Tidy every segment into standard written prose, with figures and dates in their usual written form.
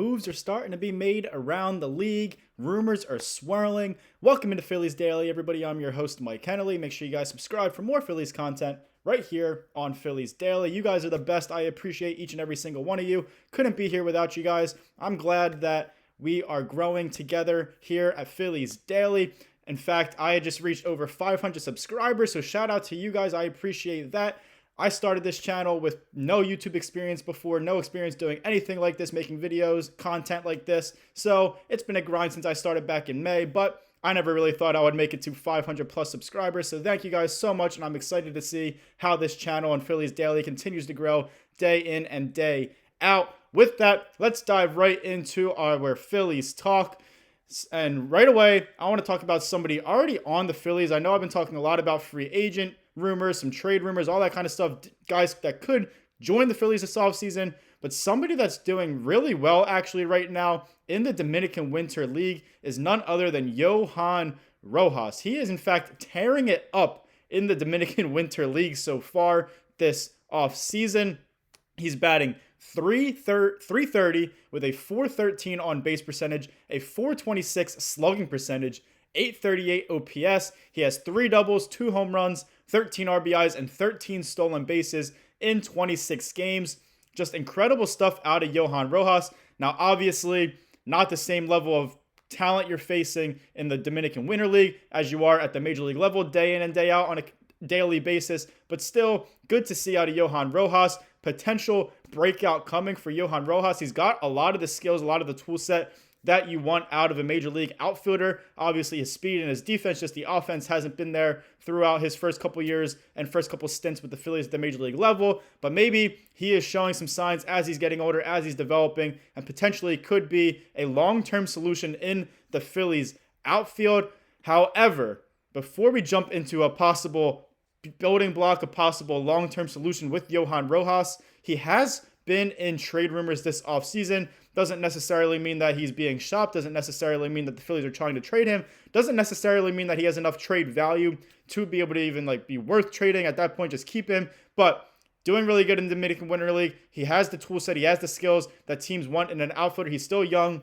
Moves are starting to be made around the league. Rumors are swirling. Welcome into Phillies Daily, everybody. I'm your host, Mike Kennelly. Make sure you guys subscribe for more Phillies content right here on Phillies Daily. You guys are the best. I appreciate each and every single one of you. Couldn't be here without you guys. I'm glad that we are growing together here at Phillies Daily. In fact, I had just reached over 500 subscribers, so shout out to you guys. I appreciate that. I started this channel with no YouTube experience before, no experience doing anything like this, making videos, content like this. So it's been a grind since I started back in May, but I never really thought I would make it to 500 plus subscribers. So thank you guys so much, and I'm excited to see how this channel and Phillies Daily continues to grow day in and day out. With that, let's dive right into our Phillies talk. And right away, I want to talk about somebody already on the Phillies. I know I've been talking a lot about free agent rumors, some trade rumors, all that kind of stuff, guys that could join the Phillies this offseason, but somebody that's doing really well actually right now in the Dominican Winter League is none other than Johan Rojas. He is in fact tearing it up in the Dominican Winter League so far this offseason. He's batting .330 with a .413 on base percentage, a .426 slugging percentage, .838 OPS. He has 3 doubles, 2 home runs, 13 RBIs, and 13 stolen bases in 26 games. Just incredible stuff out of Johan Rojas. Now, obviously, not the same level of talent you're facing in the Dominican Winter League as you are at the Major League level day in and day out on a daily basis, but still good to see out of Johan Rojas. Potential breakout coming for Johan Rojas. He's got a lot of the skills, a lot of the tool set that you want out of a major league outfielder. Obviously, his speed and his defense, just the offense hasn't been there throughout his first couple years and first couple stints with the Phillies at the major league level. But maybe he is showing some signs as he's getting older, as he's developing, and potentially could be a long-term solution in the Phillies outfield. However, before we jump into a possible building block, a possible long-term solution with Johan Rojas, he has been in trade rumors this offseason. Doesn't necessarily mean that he's being shopped. Doesn't necessarily mean that the Phillies are trying to trade him. Doesn't necessarily mean that he has enough trade value to be able to even be worth trading. At that point, just keep him. But doing really good in the Dominican Winter League. He has the tool set. He has the skills that teams want in an outfielder. He's still young,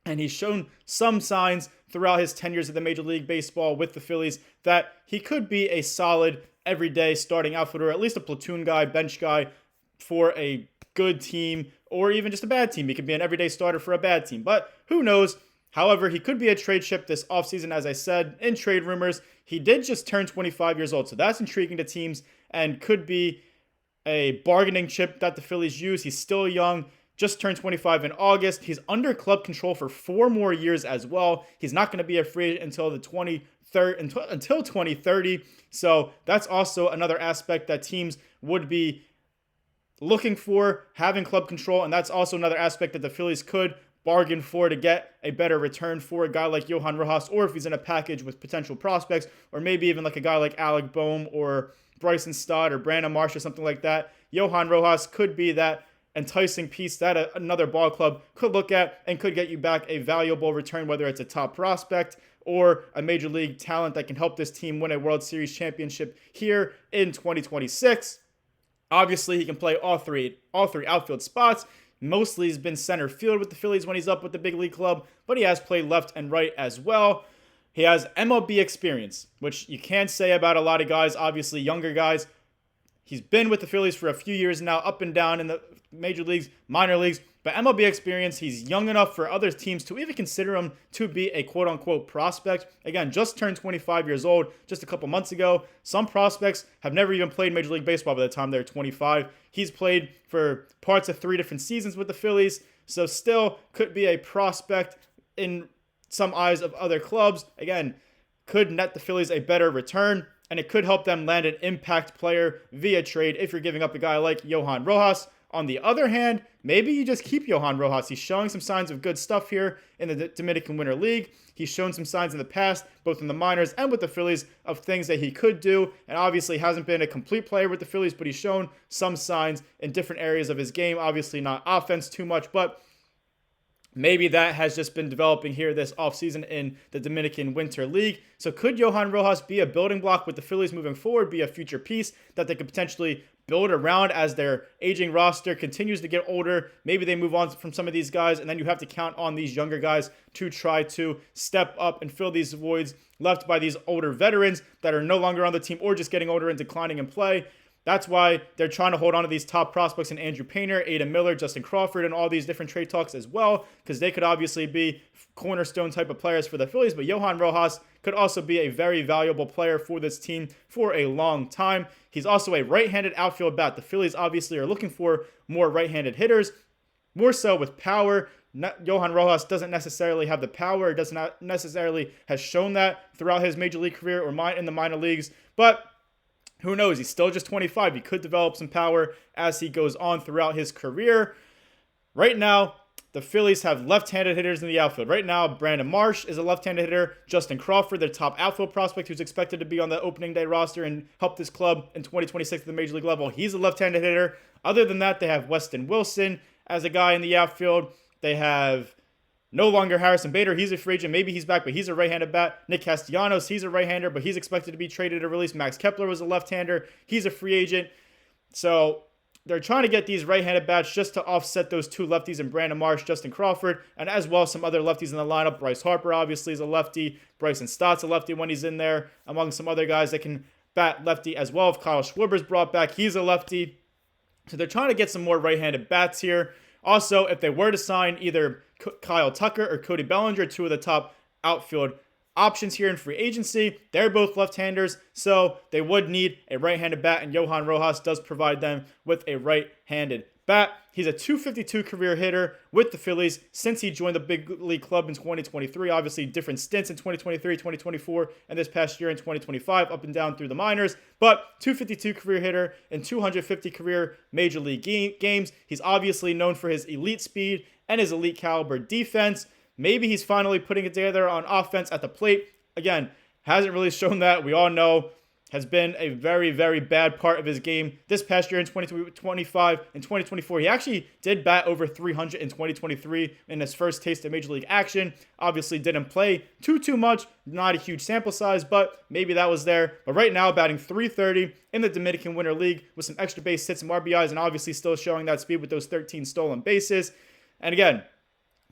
and he's shown some signs throughout his 10 years of the Major League Baseball with the Phillies that he could be a solid, everyday starting outfielder, at least a platoon guy, bench guy for a good team, or even just a bad team. He could be an everyday starter for a bad team, but who knows? However, he could be a trade chip this offseason, as I said, in trade rumors. He did just turn 25 years old, so that's intriguing to teams and could be a bargaining chip that the Phillies use. He's still young, just turned 25 in August. He's under club control for 4 more years as well. He's not going to be a free agent until until 2030. So that's also another aspect that teams would be looking for, having club control, and that's also another aspect that the Phillies could bargain for to get a better return for a guy like Johan Rojas, or if he's in a package with potential prospects, or maybe even like a guy like Alec Boehm or Bryson Stott or Brandon Marsh or something like that. Johan Rojas could be that enticing piece that another ball club could look at and could get you back a valuable return, whether it's a top prospect or a major league talent that can help this team win a World Series championship here in 2026. Obviously, he can play all three outfield spots. Mostly he's been center field with the Phillies when he's up with the big league club, but he has played left and right as well. He has MLB experience, which you can't say about a lot of guys, obviously younger guys. He's been with the Phillies for a few years now, up and down in the major leagues, minor leagues, but MLB experience, he's young enough for other teams to even consider him to be a quote-unquote prospect. Again, just turned 25 years old just a couple months ago. Some prospects have never even played Major League Baseball by the time they're 25. He's played for parts of 3 different seasons with the Phillies, so still could be a prospect in some eyes of other clubs. Again, could net the Phillies a better return, and it could help them land an impact player via trade if you're giving up a guy like Johan Rojas. On the other hand, maybe you just keep Johan Rojas. He's showing some signs of good stuff here in the Dominican Winter League. He's shown some signs in the past, both in the minors and with the Phillies, of things that he could do, and obviously hasn't been a complete player with the Phillies, but he's shown some signs in different areas of his game. Obviously not offense too much, but maybe that has just been developing here this offseason in the Dominican Winter League. So could Johan Rojas be a building block with the Phillies moving forward, be a future piece that they could potentially build around as their aging roster continues to get older. Maybe they move on from some of these guys, and then you have to count on these younger guys to try to step up and fill these voids left by these older veterans that are no longer on the team or just getting older and declining in play. That's why they're trying to hold on to these top prospects in Andrew Painter, Aiden Miller, Justin Crawford, and all these different trade talks as well, because they could obviously be cornerstone type of players for the Phillies. But Johan Rojas could also be a very valuable player for this team for a long time. He's also a right-handed outfield bat. The Phillies obviously are looking for more right-handed hitters, more so with power. Johan Rojas doesn't necessarily have the power, does not necessarily has shown that throughout his major league career or in the minor leagues, but who knows? He's still just 25. He could develop some power as he goes on throughout his career. Right now, the Phillies have left-handed hitters in the outfield. Right now, Brandon Marsh is a left-handed hitter. Justin Crawford, their top outfield prospect, who's expected to be on the opening day roster and help this club in 2026 at the major league level. He's a left-handed hitter. Other than that, they have Weston Wilson as a guy in the outfield. They have no longer Harrison Bader. He's a free agent. Maybe he's back, but he's a right-handed bat. Nick Castellanos, he's a right-hander, but he's expected to be traded or released. Max Kepler was a left-hander. He's a free agent. So they're trying to get these right-handed bats just to offset those two lefties in Brandon Marsh, Justin Crawford, and as well some other lefties in the lineup. Bryce Harper obviously is a lefty. Bryson Stott's a lefty when he's in there, among some other guys that can bat lefty as well. If Kyle Schwarber's brought back, he's a lefty. So they're trying to get some more right-handed bats here. Also, if they were to sign either Kyle Tucker or Cody Bellinger, two of the top outfield options here in free agency, they're both left-handers, so they would need a right-handed bat, and Johan Rojas does provide them with a right-handed bat. He's a .252 career hitter with the Phillies since he joined the big league club in 2023. Obviously, different stints in 2023, 2024, and this past year in 2025, up and down through the minors. But .252 career hitter in 250 career major league games. He's obviously known for his elite speed and his elite caliber defense. Maybe he's finally putting it together on offense at the plate. Again, hasn't really shown that. We all know has been a very, very bad part of his game this past year in 2025 and 2024. He actually did bat over 300 in 2023 in his first taste of Major League action. Obviously didn't play too much, not a huge sample size, but maybe that was there. But right now, batting .330 in the Dominican Winter League with some extra base hits, some RBIs, and obviously still showing that speed with those 13 stolen bases. And again,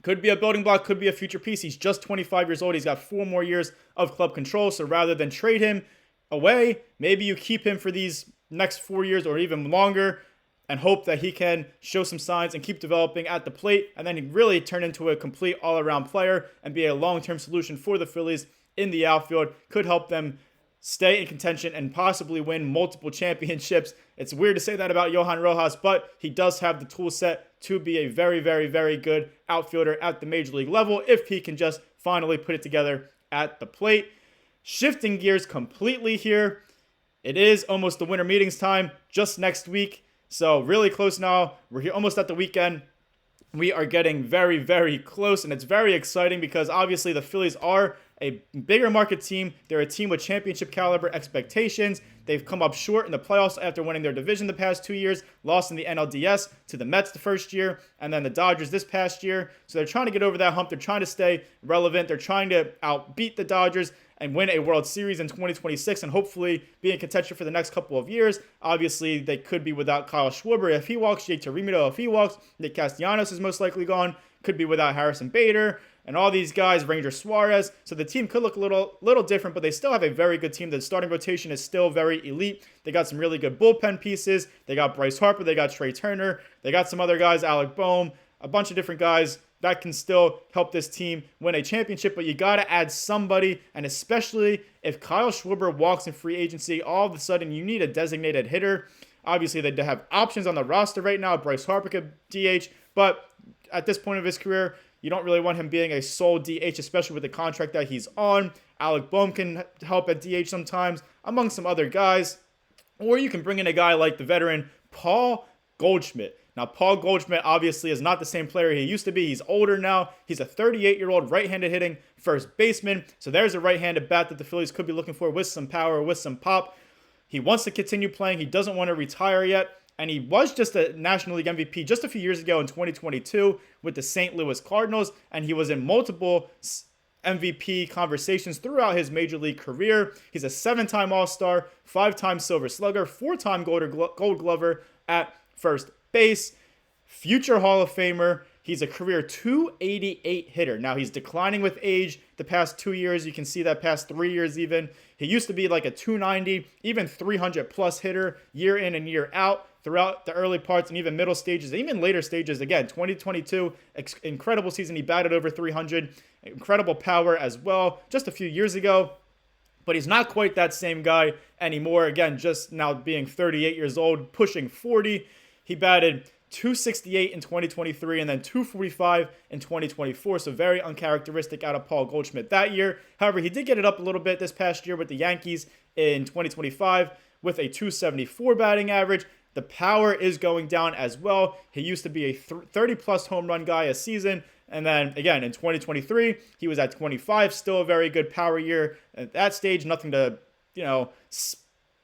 could be a building block, could be a future piece. He's just 25 years old. He's got 4 more years of club control. So rather than trade him away, maybe you keep him for these next 4 years or even longer and hope that he can show some signs and keep developing at the plate and then really turn into a complete all-around player and be a long-term solution for the Phillies in the outfield. Could help them stay in contention and possibly win multiple championships. It's weird to say that about Johan Rojas, but he does have the tool set to be a very, very, very good outfielder at the major league level if he can just finally put it together at the plate. Shifting gears completely here. It is almost the winter meetings time, just next week. So really close now. We're here almost at the weekend. We are getting very, very close, and it's very exciting because obviously the Phillies are a bigger market team. They're a team with championship caliber expectations. They've come up short in the playoffs after winning their division the past 2 years, lost in the NLDS to the Mets the first year, and then the Dodgers this past year. So they're trying to get over that hump. They're trying to stay relevant. They're trying to outbeat the Dodgers and win a World Series in 2026 and hopefully be in contention for the next couple of years. Obviously, they could be without Kyle Schwarber if he walks, Jake Remito if he walks, Nick Castellanos is most likely gone, could be without Harrison Bader, and all these guys, Ranger Suarez. So the team could look a little different, but they still have a very good team. The starting rotation is still very elite. They got some really good bullpen pieces. They got Bryce Harper. They got Trey Turner. They got some other guys, Alec Boehm, a bunch of different guys that can still help this team win a championship, but you got to add somebody, and especially if Kyle Schwarber walks in free agency, all of a sudden you need a designated hitter. Obviously, they have options on the roster right now. Bryce Harper could DH, but at this point of his career, you don't really want him being a sole DH, especially with the contract that he's on. Alec Boehm can help at DH sometimes, among some other guys. Or you can bring in a guy like the veteran Paul Goldschmidt. Now, Paul Goldschmidt obviously is not the same player he used to be. He's older now. He's a 38-year-old right-handed hitting first baseman. So there's a right-handed bat that the Phillies could be looking for with some power, with some pop. He wants to continue playing. He doesn't want to retire yet. And he was just a National League MVP just a few years ago in 2022 with the St. Louis Cardinals. And he was in multiple MVP conversations throughout his major league career. He's a 7-time All-Star, 5-time Silver Slugger, 4-time Gold Glover at first base, future Hall of Famer. He's a career 288 hitter. Now, he's declining with age the past 2 years. You can see that past 3 years even. He used to be like a 290, even 300-plus hitter year in and year out throughout the early parts and even middle stages, and even later stages. Again, 2022, incredible season. He batted over 300. Incredible power as well just a few years ago. But he's not quite that same guy anymore. Again, just now being 38 years old, pushing 40. He batted 268 in 2023 and then 245 in 2024. So very uncharacteristic out of Paul Goldschmidt that year. However, he did get it up a little bit this past year with the Yankees in 2025 with a 274 batting average. The power is going down as well. He used to be a 30-plus home run guy a season. And then, again, in 2023, he was at 25. Still a very good power year. At that stage, nothing to,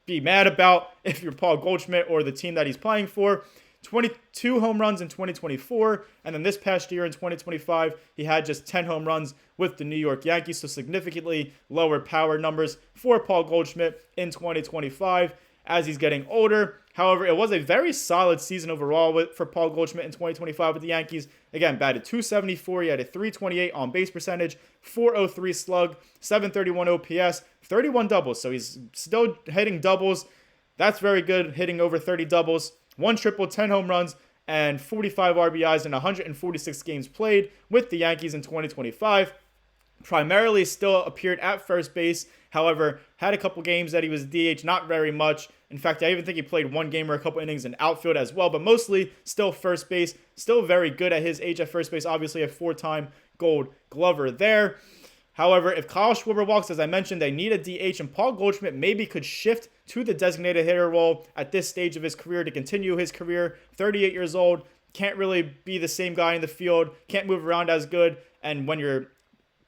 be mad about if you're Paul Goldschmidt or the team that he's playing for. 22 home runs in 2024, and then this past year in 2025, he had just 10 home runs with the New York Yankees, so significantly lower power numbers for Paul Goldschmidt in 2025 as he's getting older. However, it was a very solid season overall for Paul Goldschmidt in 2025 with the Yankees. Again, batted 274, he had a 328 on-base percentage, 403 slug, 731 OPS, 31 doubles, so he's still hitting doubles. That's very good, hitting over 30 doubles. 1 triple, 10 home runs, and 45 RBIs in 146 games played with the Yankees in 2025. Primarily still appeared at first base. However, had a couple games that he was DH, not very much. In fact, I even think he played 1 game or a couple innings in outfield as well, but mostly still first base. Still very good at his age at first base. Obviously a 4-time Gold Glover there. However, if Kyle Schwarber walks, as I mentioned, they need a DH, and Paul Goldschmidt maybe could shift to the designated hitter role at this stage of his career to continue his career. 38 years old, can't really be the same guy in the field, can't move around as good, and when you're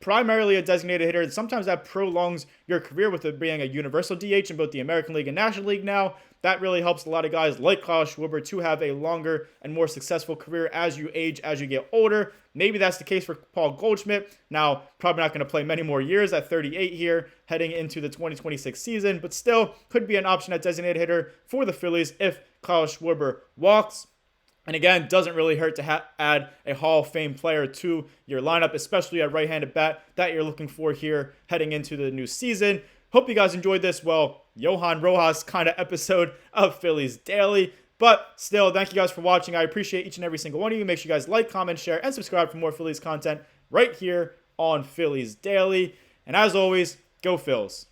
primarily a designated hitter, sometimes that prolongs your career with it being a universal DH in both the American League and National League now. That really helps a lot of guys like Kyle Schwarber to have a longer and more successful career as you age, as you get older. Maybe that's the case for Paul Goldschmidt. Now, probably not going to play many more years at 38 here, heading into the 2026 season, but still could be an option at designated hitter for the Phillies if Kyle Schwarber walks. And again, doesn't really hurt to add a Hall of Fame player to your lineup, especially at right-handed bat that you're looking for here heading into the new season. Hope you guys enjoyed this, Johan Rojas kind of episode of Phillies Daily. But still, thank you guys for watching. I appreciate each and every single one of you. Make sure you guys like, comment, share, and subscribe for more Phillies content right here on Phillies Daily. And as always, go Phils.